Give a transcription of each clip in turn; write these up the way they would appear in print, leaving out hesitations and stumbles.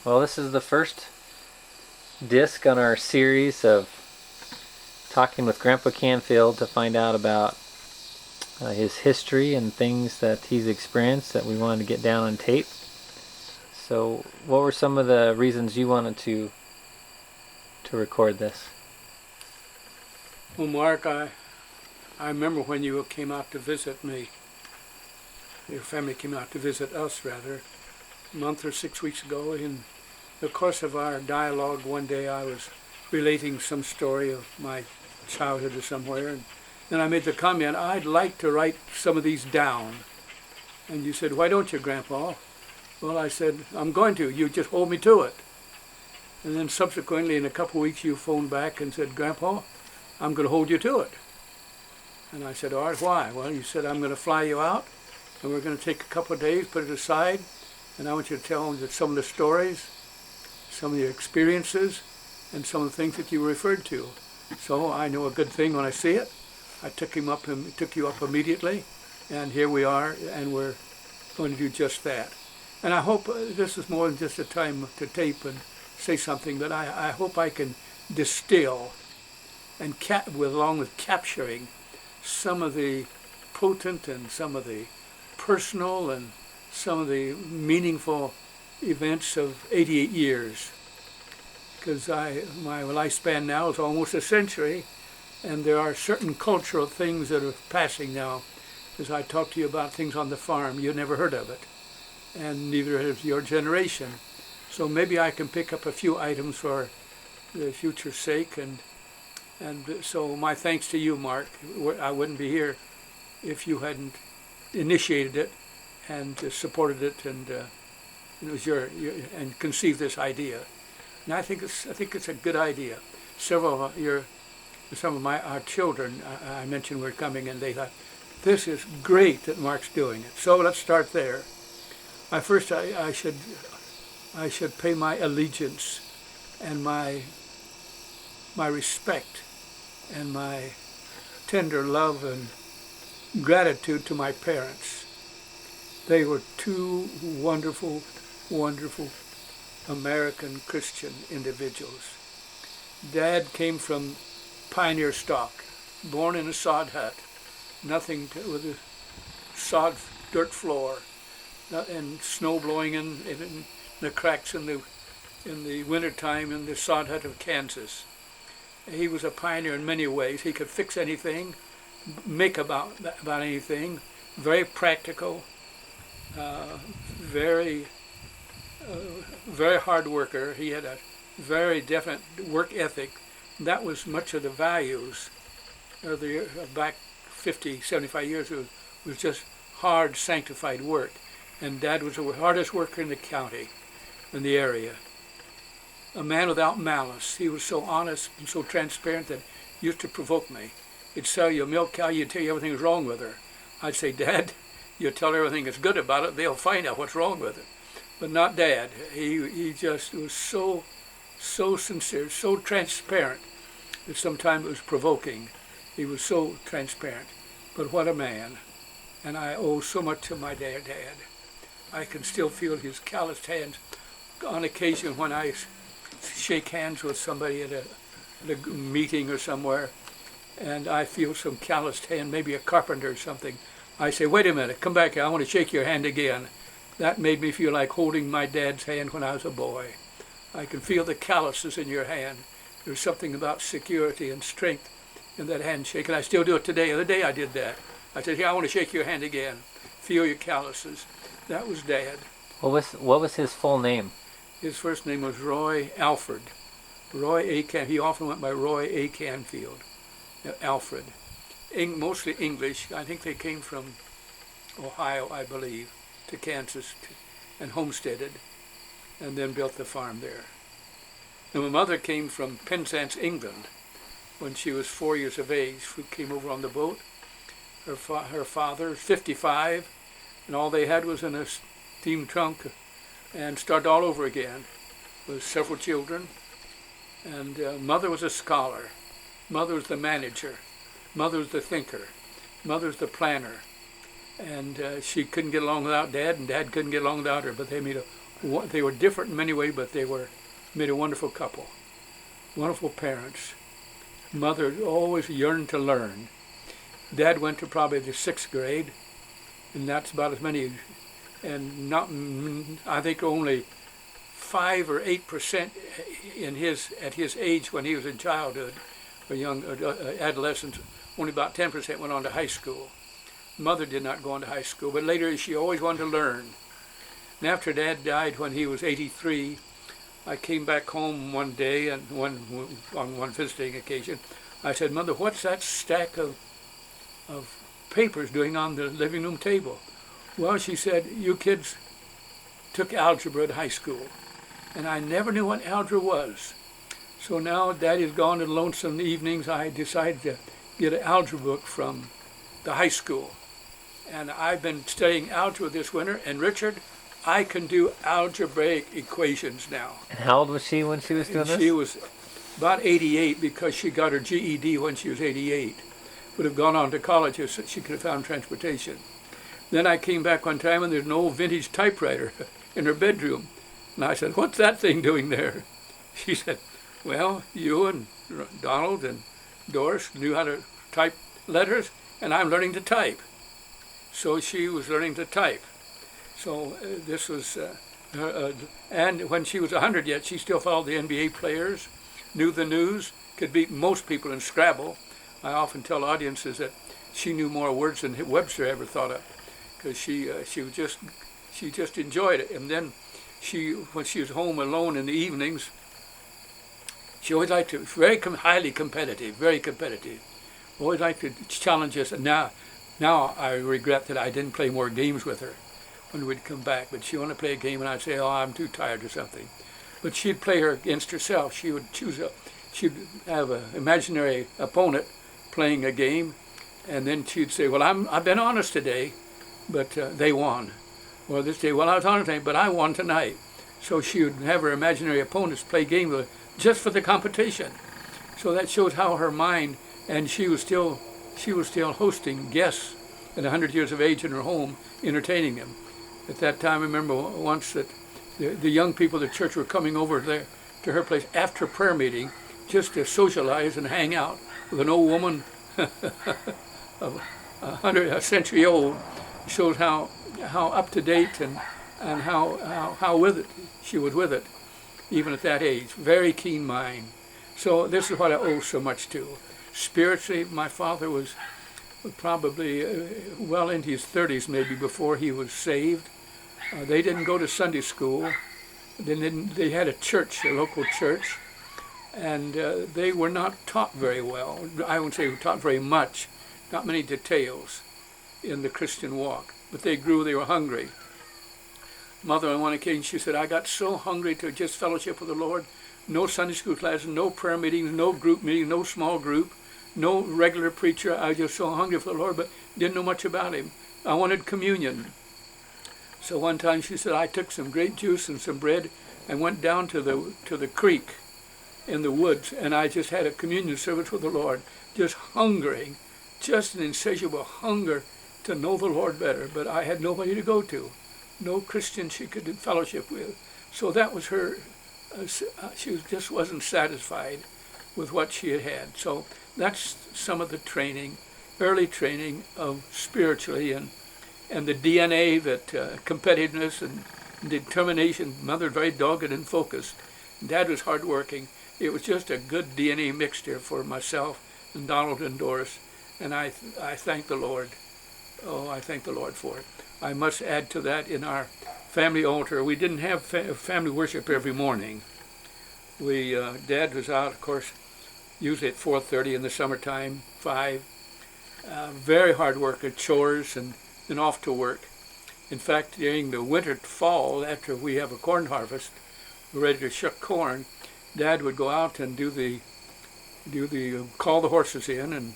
Well, this is the first disc on our series of talking with Grandpa Canfield to find out about his history and things that he's experienced that we wanted to get down on tape. So, what were some of the reasons you wanted to record this? Well, Mark, I remember when you came out to visit me. Your family came out to visit us, rather, a month or 6 weeks ago. In the course of our dialogue, one day I was relating some story of my childhood or somewhere, and then I made the comment, I'd like to write some of these down. And you said, why don't you, Grandpa? Well, I said, I'm going to. You just hold me to it. And then subsequently, in a couple of weeks, you phoned back and said, Grandpa, I'm going to hold you to it. And I said, all right, why? Well, you said, I'm going to fly you out, and we're going to take a couple of days, put it aside, and I want you to tell them that some of the stories, some of your experiences, and some of the things that you referred to. So I know a good thing when I see it. I took you up immediately, and here we are, and we're going to do just that. And I hope this is more than just a time to tape and say something, but I hope I can distill and along with capturing some of the potent and some of the personal and some of the meaningful events of 88 years. Because my lifespan now is almost a century, and there are certain cultural things that are passing now. As I talk to you about things on the farm, you never heard of it, and neither has your generation. So maybe I can pick up a few items for the future's sake, and so my thanks to you, Mark. I wouldn't be here if you hadn't initiated it and supported it, and it was your and conceived this idea. And I think it's a good idea. Some of our children I mentioned were coming, and they thought, this is great that Mark's doing it. So let's start there. I should pay my allegiance and my respect and my tender love and gratitude to my parents. They were two wonderful, wonderful American Christian individuals. Dad came from pioneer stock, born in a sod hut, with a sod dirt floor, and snow blowing in the cracks in the wintertime in the sod hut of Kansas. He was a pioneer in many ways. He could fix anything, make about anything, very practical, very hard worker. He had a very definite work ethic. That was much of the values of back 50, 75 years. It was just hard, sanctified work. And Dad was the hardest worker in the county, in the area. A man without malice. He was so honest and so transparent that he used to provoke me. He'd sell you a milk cow, he'd tell you everything was wrong with her. I'd say, Dad, you tell everything that's good about it, they'll find out what's wrong with it. But not Dad. He just was so sincere, so transparent that sometimes it was provoking. He was so transparent. But what a man. And I owe so much to my dad. I can still feel his calloused hands on occasion when I shake hands with somebody at a meeting or somewhere, and I feel some calloused hand, maybe a carpenter or something. I say, wait a minute, come back here, I want to shake your hand again. That made me feel like holding my dad's hand when I was a boy. I can feel the calluses in your hand. There's something about security and strength in that handshake, and I still do it today. The other day I did that. I said, here, I want to shake your hand again. Feel your calluses. That was Dad. What was his full name? His first name was Roy Alfred. Roy A. Canfield. He often went by Roy A. Canfield. Alfred. Mostly English. I think they came from Ohio, I believe, to Kansas and homesteaded, and then built the farm there. And my mother came from Penzance, England, when she was 4 years of age. She came over on the boat. Her father, 55, and all they had was in a steam trunk, and started all over again with several children. And Mother was a scholar. Mother was the manager. Mother was the thinker. Mother was the planner. And she couldn't get along without Dad, and Dad couldn't get along without her, but they made a They were different in many ways, but they made a wonderful couple, wonderful parents. Mother always yearned to learn. Dad went to probably the 6th grade, and that's about as many, and not, I think only 5 or 8% at his age when he was in childhood or young adolescence, only about 10% went on to high school. Mother did not go on to high school, but later she always wanted to learn. And after Dad died when he was 83, I came back home one day and on one visiting occasion, I said, Mother, what's that stack of papers doing on the living room table? Well, she said, you kids took algebra at high school. And I never knew what algebra was. So now Daddy's gone in lonesome evenings, I decided to get an algebra book from the high school. And I've been studying algebra this winter, and Richard, I can do algebraic equations now. And how old was she when she was doing this? She was about 88 because she got her GED when she was 88. Would have gone on to college if she could have found transportation. Then I came back one time and there's an old vintage typewriter in her bedroom. And I said, what's that thing doing there? She said, well, you and Donald and Doris knew how to type letters, and I'm learning to type. So she was learning to type. So this was, and when she was 100 yet, she still followed the NBA players, knew the news, could beat most people in Scrabble. I often tell audiences that she knew more words than Webster ever thought of, because she just enjoyed it. And then when she was home alone in the evenings, she always liked to, highly competitive, very competitive. Always liked to challenge us. And now I regret that I didn't play more games with her when we'd come back. But she wanted to play a game, and I'd say, oh, I'm too tired or something. But she'd play her against herself. She would she'd have an imaginary opponent playing a game, and then she'd say, well, I've been honest today, but they won. Or this day, well, I was honest today, but I won tonight. So she would have her imaginary opponents play games with her just for the competition. So that shows how her mind, and she was still hosting guests at 100 years of age in her home, entertaining them. At that time, I remember once that the young people of the church were coming over there to her place after prayer meeting just to socialize and hang out with an old woman of a century old. It shows how up to date and how with it she was with it, even at that age. Very keen mind. So this is what I owe so much to. Spiritually, my father was probably well into his 30s maybe before he was saved. They didn't go to Sunday school. They had a church, a local church, and they were not taught very well. I wouldn't say taught very much, not many details in the Christian walk. But they were hungry. Mother, on one occasion, she said, I got so hungry to just fellowship with the Lord. No Sunday school classes, no prayer meetings, no group meetings, no small group, no regular preacher. I was just so hungry for the Lord, but didn't know much about him. I wanted communion. So one time she said, I took some grape juice and some bread and went down to the creek in the woods, and I just had a communion service with the Lord, just hungering, just an insatiable hunger to know the Lord better. But I had nobody to go to, no Christian she could fellowship with. So that was her, she just wasn't satisfied with what she had had. So that's some of the training, early training of spiritually, and the DNA that competitiveness and determination. Mother very dogged and focused. Dad was hardworking. It was just a good DNA mixture for myself and Donald and Doris, and I thank the Lord. Oh, I thank the Lord for it. I must add to that, in our family altar, we didn't have family worship every morning. Dad was out, of course, usually at 4:30 in the summertime, 5. Very hard work at chores and off to work. In fact, during the winter, fall, after we have a corn harvest, we're ready to shuck corn, Dad would go out and call the horses in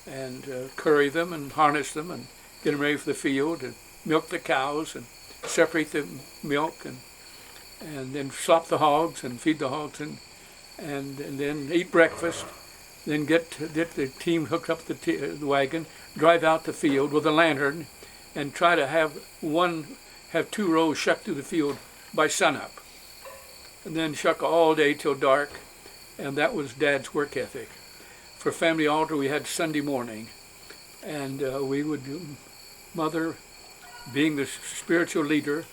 and curry them and harness them and get them ready for the field and milk the cows and separate the milk and then slop the hogs and feed the hogs and then eat breakfast, then get the team hooked up the wagon, drive out the field with a lantern and try to have 2 rows shucked through the field by sunup, and then shuck all day till dark, and that was Dad's work ethic. For family altar, we had Sunday morning, and we would, Mother, being the spiritual leader,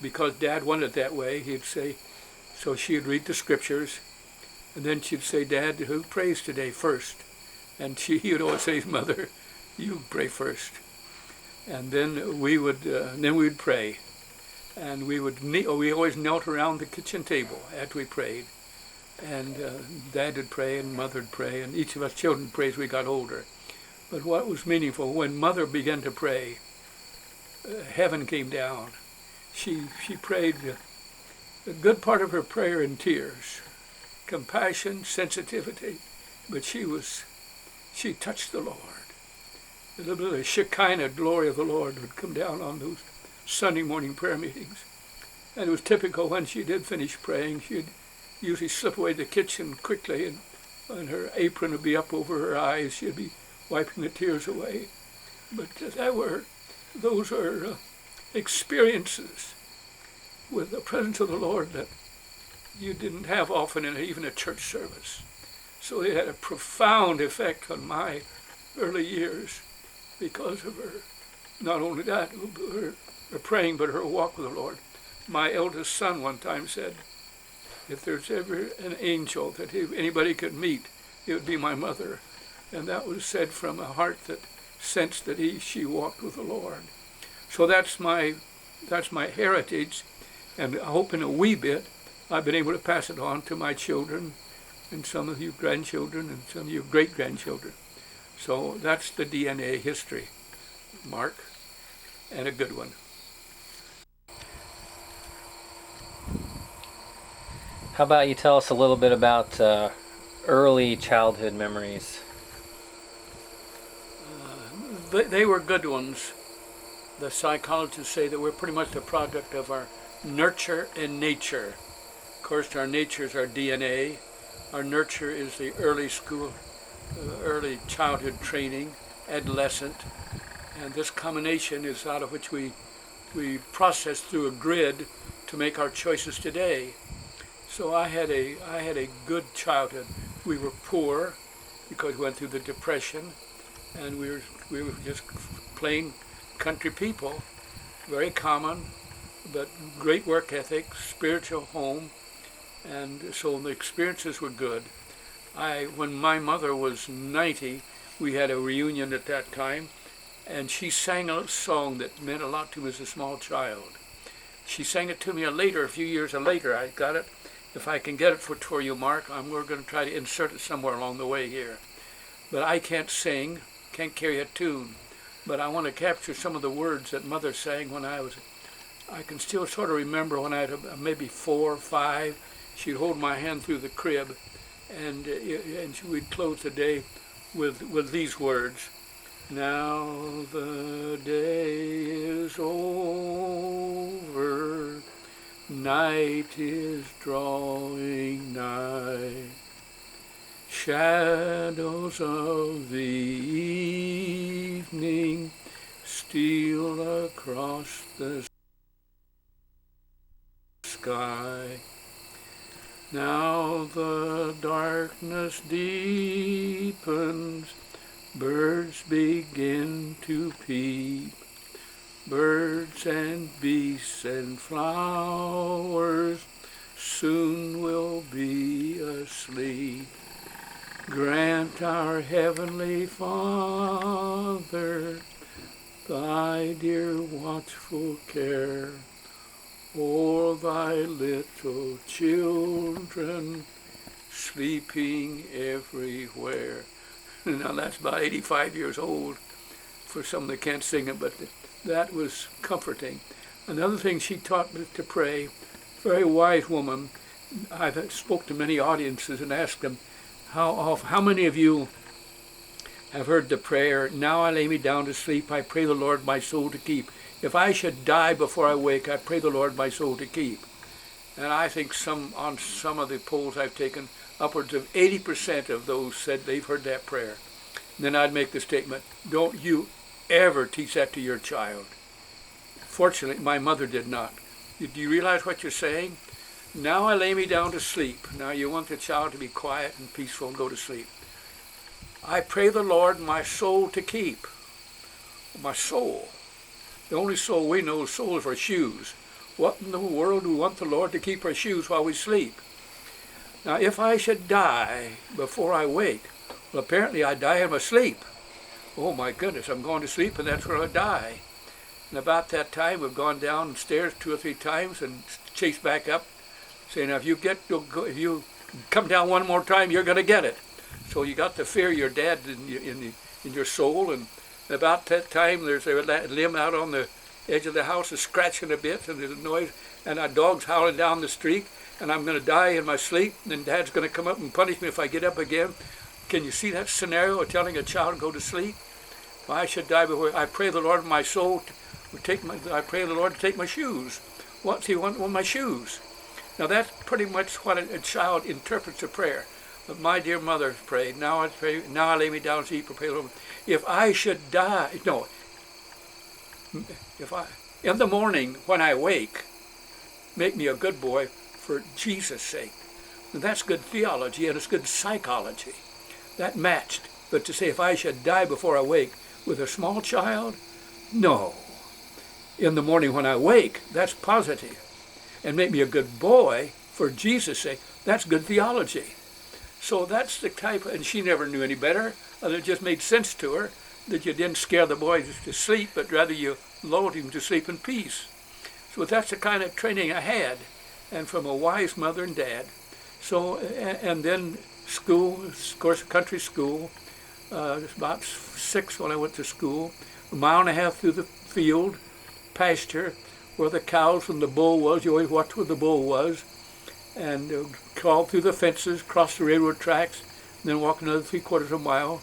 because Dad wanted it that way, he'd say, so she'd read the scriptures, and then she'd say, Dad, who prays today first? And he would always say, Mother, you pray first. And then we would pray. And we always knelt around the kitchen table after we prayed. And Dad would pray and Mother would pray, and each of us children prayed as we got older. But what was meaningful, when Mother began to pray, heaven came down. She prayed a good part of her prayer in tears, compassion, sensitivity, but she touched the Lord. A little bit of the Shekinah glory of the Lord would come down on those Sunday morning prayer meetings. And it was typical when she did finish praying, she'd usually slip away to the kitchen quickly, and her apron would be up over her eyes. She'd be wiping the tears away. But those are experiences with the presence of the Lord that you didn't have often in even a church service. So it had a profound effect on my early years because of her, not only that, her praying, but her walk with the Lord. My eldest son one time said, if there's ever an angel that anybody could meet, it would be my mother. And that was said from a heart that sensed that she walked with the Lord. So that's my heritage, and I hope in a wee bit I've been able to pass it on to my children and some of you grandchildren and some of you great-grandchildren. So that's the DNA history, Mark, and a good one. How about you tell us a little bit about early childhood memories? They were good ones. The psychologists say that we're pretty much the product of our nurture and nature. Of course, our nature is our DNA. Our nurture is the early school, early childhood training, adolescent, and this combination is out of which we process through a grid to make our choices today. So I had a good childhood. We were poor because we went through the Depression, and we were just plain country people, very common, but great work ethic, spiritual home, and so the experiences were good. When my mother was 90, we had a reunion at that time, and she sang a song that meant a lot to me as a small child. She sang it to me a few years later. I got it. If I can get it for you, Mark, we're going to try to insert it somewhere along the way here. But I can't sing, can't carry a tune, but I want to capture some of the words that Mother sang when I can still sort of remember when I had maybe 4 or 5. She'd hold my hand through the crib, and we'd close the day with these words. Now the day is over, night is drawing nigh, shadows of the evening steal across the sky. Now the darkness deepens, birds begin to peep, birds and beasts and flowers soon will be asleep. Grant our Heavenly Father thy dear watchful care o'er thy little children sleeping everywhere. Now that's about 85 years old for some that can't sing it, but that was comforting. Another thing she taught me to pray, very wise woman. I've spoke to many audiences and asked them, how many of you have heard the prayer, now I lay me down to sleep, I pray the Lord my soul to keep. If I should die before I wake, I pray the Lord my soul to keep. And I think on some of the polls I've taken, upwards of 80% of those said they've heard that prayer. And then I'd make the statement, don't you ever teach that to your child. Fortunately, my mother did not. Do you realize what you're saying? Now I lay me down to sleep. Now you want the child to be quiet and peaceful and go to sleep. I pray the Lord my soul to keep. My soul. The only soul we know is soul is our shoes. What in the world do we want the Lord to keep our shoes while we sleep? Now if I should die before I wake, well apparently I die in my sleep. Oh my goodness, I'm going to sleep and that's where I die. And about that time we've gone downstairs 2 or 3 times and chased back up, saying, if you come down one more time, you're going to get it. So you got the fear of your dad in your soul, and about that time there's a limb out on the edge of the house is scratching a bit, and there's a noise, and a dog's howling down the street, and I'm going to die in my sleep, and then Dad's going to come up and punish me if I get up again. Can you see that scenario of telling a child to go to sleep? If I should die before, I pray the Lord my soul I pray the Lord to take my shoes. What's he want with my shoes? Now that's pretty much what a child interprets a prayer. But my dear mother prayed, now I lay me down to sleep, pray the Lord. If I should die, in the morning when I wake, make me a good boy for Jesus' sake. And that's good theology and it's good psychology. That matched. But to say if I should die before I wake with a small child, no. In the morning when I wake, that's positive. And make me a good boy for Jesus' sake, that's good theology. So that's the type, and she never knew any better. It just made sense to her that you didn't scare the boy to sleep, but rather you lulled him to sleep in peace. So that's the kind of training I had, and from a wise mother and dad. So, and then school, of course, country school, about 6 when I went to school, 1.5 miles through the field, pasture, where the cows and the bull was. You always watched where the bull was. And crawled through the fences, crossed the railroad tracks, and then walked another 3/4 mile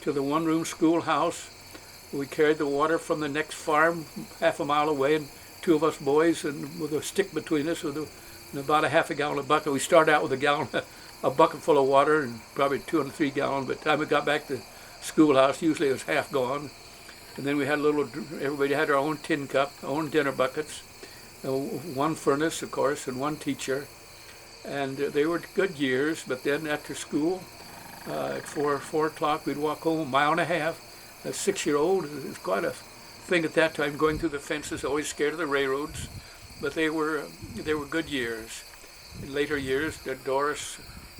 to the one-room schoolhouse. We carried the water from the next farm 1/2 mile away, and 2 of us boys, and with a stick between us, and about a 1/2 gallon bucket. We started out with a bucket full of water, and probably 2 and 3 gallons. By the time we got back to the schoolhouse, usually it was half gone. And then we had everybody had our own tin cup, own dinner buckets, one furnace, of course, and one teacher. And they were good years, but then after school, at 4 o'clock, we'd walk home 1.5 miles. A 6-year-old, it was quite a thing at that time, going through the fences, always scared of the railroads. But they were good years. In later years, Doris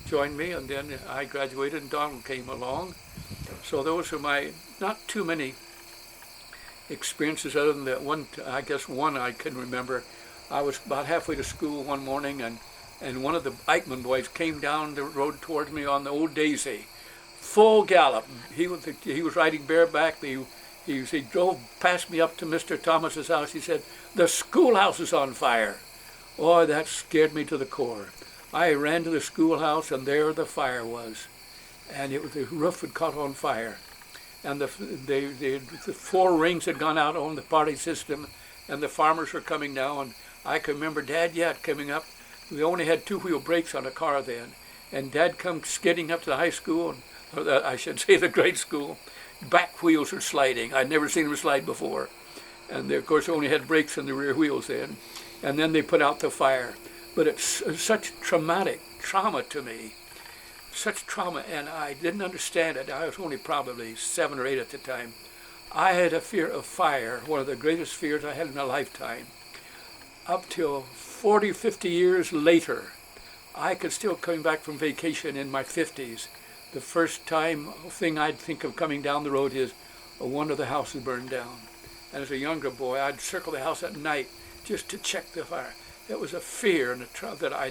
joined me, and then I graduated, and Donald came along. So those are my, not too many experiences other than that one, I guess one I can remember. I was about halfway to school one morning, and one of the Eichmann boys came down the road towards me on the old Daisy, full gallop. He was riding bareback. He drove past me up to Mr. Thomas's house. He said, "The schoolhouse is on fire." Oh, that scared me to the core. I ran to the schoolhouse, and there the fire was, and the roof had caught on fire, and the 4 rings had gone out on the party system, and the farmers were coming now, and I can remember Dad yet coming up. We only had 2-wheel brakes on a car then, and Dad come skidding up to the high school, or I should say the grade school. Back wheels were sliding. I'd never seen them slide before, and they, of course, only had brakes in the rear wheels then. And then they put out the fire. But it's such trauma to me, such trauma, and I didn't understand it. I was only probably 7 or 8 at the time. I had a fear of fire, one of the greatest fears I had in a lifetime. Up till 40, 50 years later, I could still come back from vacation in my 50s. The first thing I'd think of coming down the road is one of the houses burned down. And as a younger boy, I'd circle the house at night just to check the fire. It was a fear and a trauma that I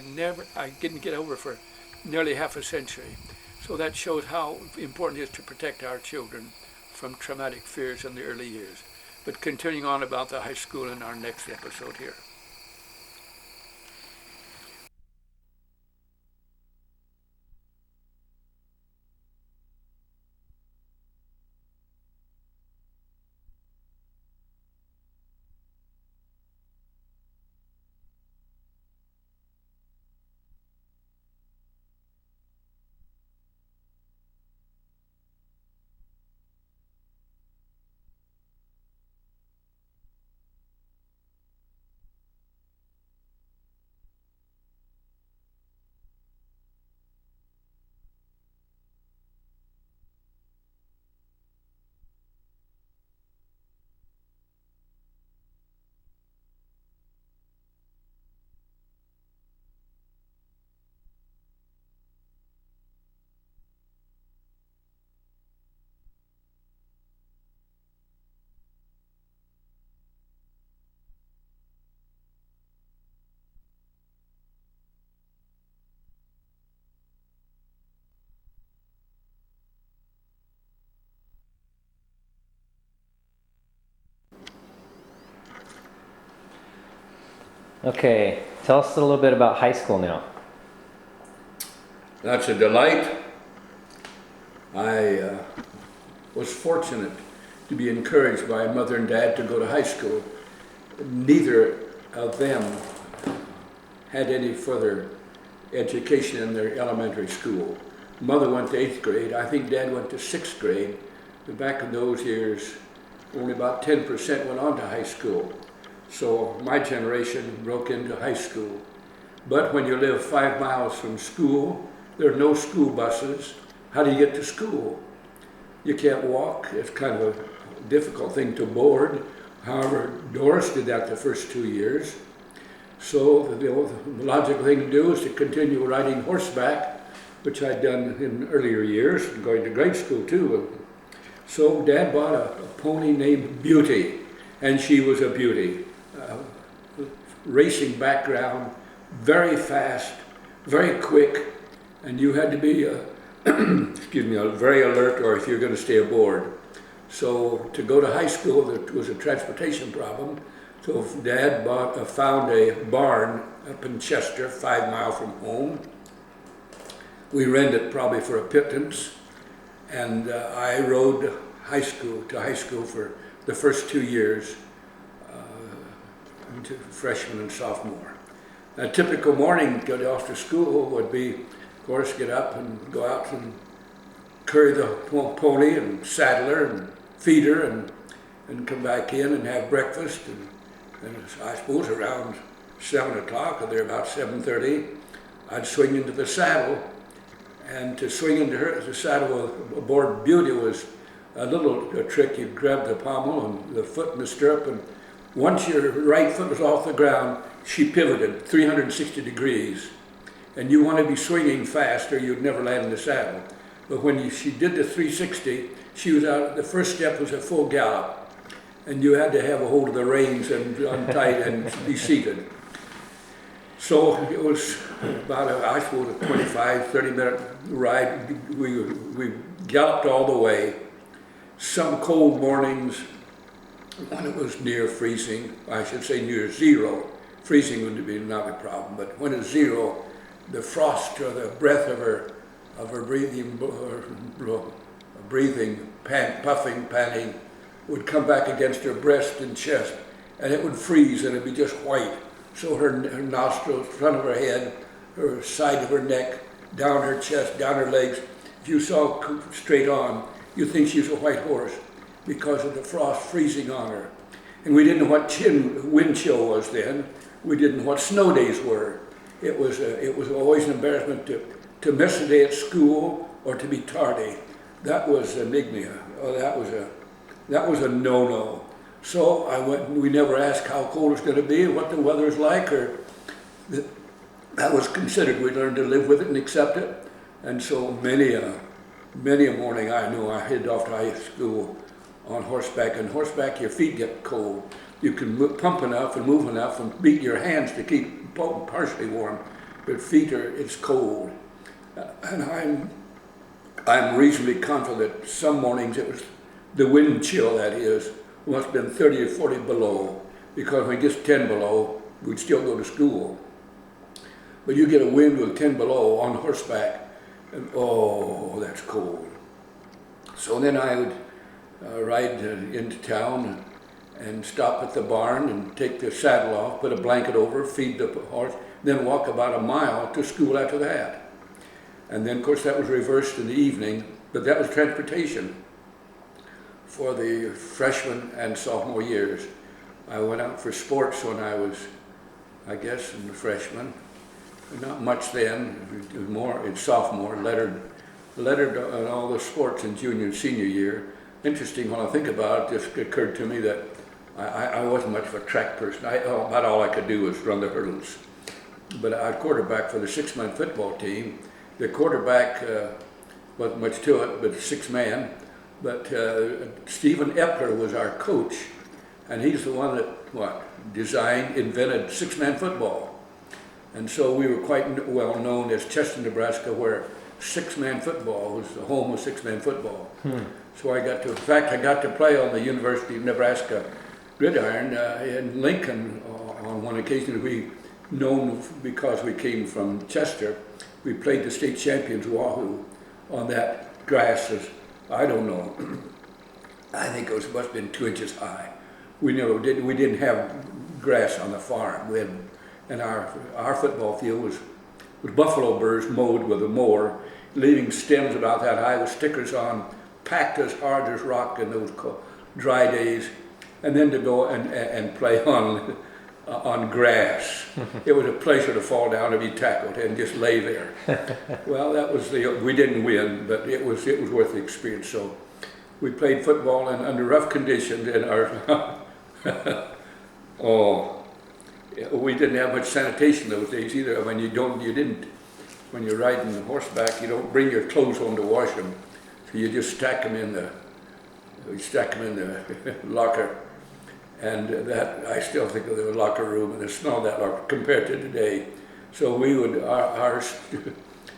didn't get over for nearly half a century. So that shows how important it is to protect our children from traumatic fears in the early years. But continuing on about the high school in our next episode here. Okay, tell us a little bit about high school now. That's a delight. I was fortunate to be encouraged by mother and dad to go to high school. Neither of them had any further education in their elementary school. Mother went to 8th grade. I think dad went to 6th grade. But back in those years, only about 10% went on to high school. So my generation broke into high school. But when you live 5 miles from school, there are no school buses. How do you get to school? You can't walk. It's kind of a difficult thing to board. However, Doris did that the first 2 years. So the logical thing to do is to continue riding horseback, which I'd done in earlier years, going to grade school too. So Dad bought a pony named Beauty, and she was a beauty. Racing background, very fast, very quick, and you had to be very alert, or if you're going to stay aboard. So to go to high school, there was a transportation problem. So Dad found a barn up in Chester, 5 miles from home. We rented it probably for a pittance, and I rode to high school for the first 2 years, into freshman and sophomore. A typical morning going off to school would be, of course, get up and go out and curry the pony and saddle her and feed her and come back in and have breakfast. And I suppose around 7 o'clock, or there about 7:30, I'd swing into the saddle. And to swing into the saddle aboard Beauty was a trick. You'd grab the pommel and the foot in the stirrup, and once your right foot was off the ground, she pivoted 360 degrees. And you want to be swinging fast or you'd never land in the saddle. But when she did the 360, she was out. The first step was a full gallop. And you had to have a hold of the reins and untied and be seated. So it was about I suppose a 25, 30-minute ride. We galloped all the way. Some cold mornings when it was near freezing, I should say near zero. Freezing would be not a problem, but when it's zero, the frost or the breath of her breathing, puffing, panting, would come back against her breast and chest, and it would freeze, and it'd be just white. So her nostrils, front of her head, her side of her neck, down her chest, down her legs. If you saw straight on, you'd think she was a white horse because of the frost freezing on her. And we didn't know what wind chill was then. We didn't know what snow days were. It was always an embarrassment to miss a day at school or to be tardy. That was enigma. Oh, that was a no-no. So I went. We never asked how cold it's going to be, what the weather's like, or that was considered. We learned to live with it and accept it. And so many a morning I knew I headed off to high school on horseback. And horseback, your feet get cold. You can pump enough and move enough and beat your hands to keep partially warm, but it's cold. And I'm reasonably confident some mornings it was the wind chill, that is, must have been 30 or 40 below, because when it gets 10 below, we'd still go to school. But you get a wind with 10 below on horseback, and oh, that's cold. So then I would ride into town and stop at the barn and take the saddle off, put a blanket over, feed the horse, then walk about a mile to school after that. And then, of course, that was reversed in the evening, but that was transportation for the freshman and sophomore years. I went out for sports when I was, I guess, in the freshman. Not much then, more in sophomore, lettered on all the sports in junior and senior year. Interesting, when I think about it, just occurred to me that I wasn't much of a track person. About all I could do was run the hurdles. But I quarterback for the 6-man football team. The quarterback wasn't much to it, but 6-man. But Stephen Epler was our coach, and he's the one that invented 6-man football. And so we were quite well known as Chester, Nebraska, where 6-man football was the home of 6-man football. So I got to play on the University of Nebraska gridiron in Lincoln on on one occasion, known because we came from Chester, we played the state champions Wahoo on that grass. I don't know. I think it must have been 2 inches high. We didn't have grass on the farm. And our football field was buffalo burrs mowed with a mower, leaving stems about that high with stickers on, packed as hard as rock in those dry days, and then to go and play on grass. It was a pleasure to fall down and be tackled and just lay there. Well, we didn't win, but it was worth the experience. So we played football under rough conditions, and we didn't have much sanitation those days either. When when you're riding horseback, you don't bring your clothes home to wash them, so you just stack them in the locker. And that, I still think of the locker room and the smell of that locker compared to today. So our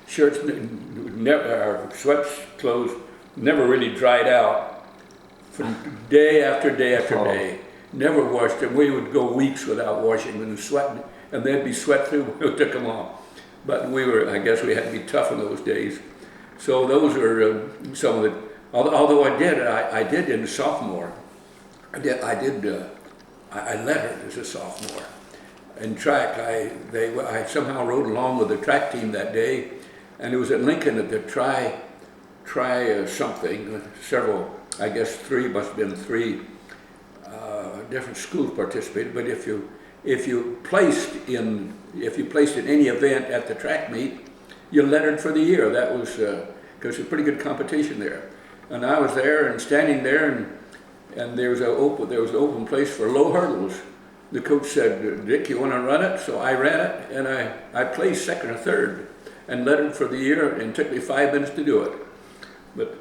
shirts, our sweats, clothes never really dried out from day after day after day. Never washed them. We would go weeks without washing them and sweating, and they'd be sweat through when we took them off. But I guess we had to be tough in those days. So those are some of the, although I did in sophomore. I lettered as a sophomore. In track, I somehow rode along with the track team that day, and it was at Lincoln at the try something. Several, I guess must have been three different schools participated. But if you placed in any event at the track meet, you lettered for the year. That was because it's a pretty good competition there. And I was there and standing there, and there was an open place for low hurdles. The coach said, "Dick, you want to run it?" So I ran it, and I placed second or third, and lettered for the year. And it took me 5 minutes to do it. But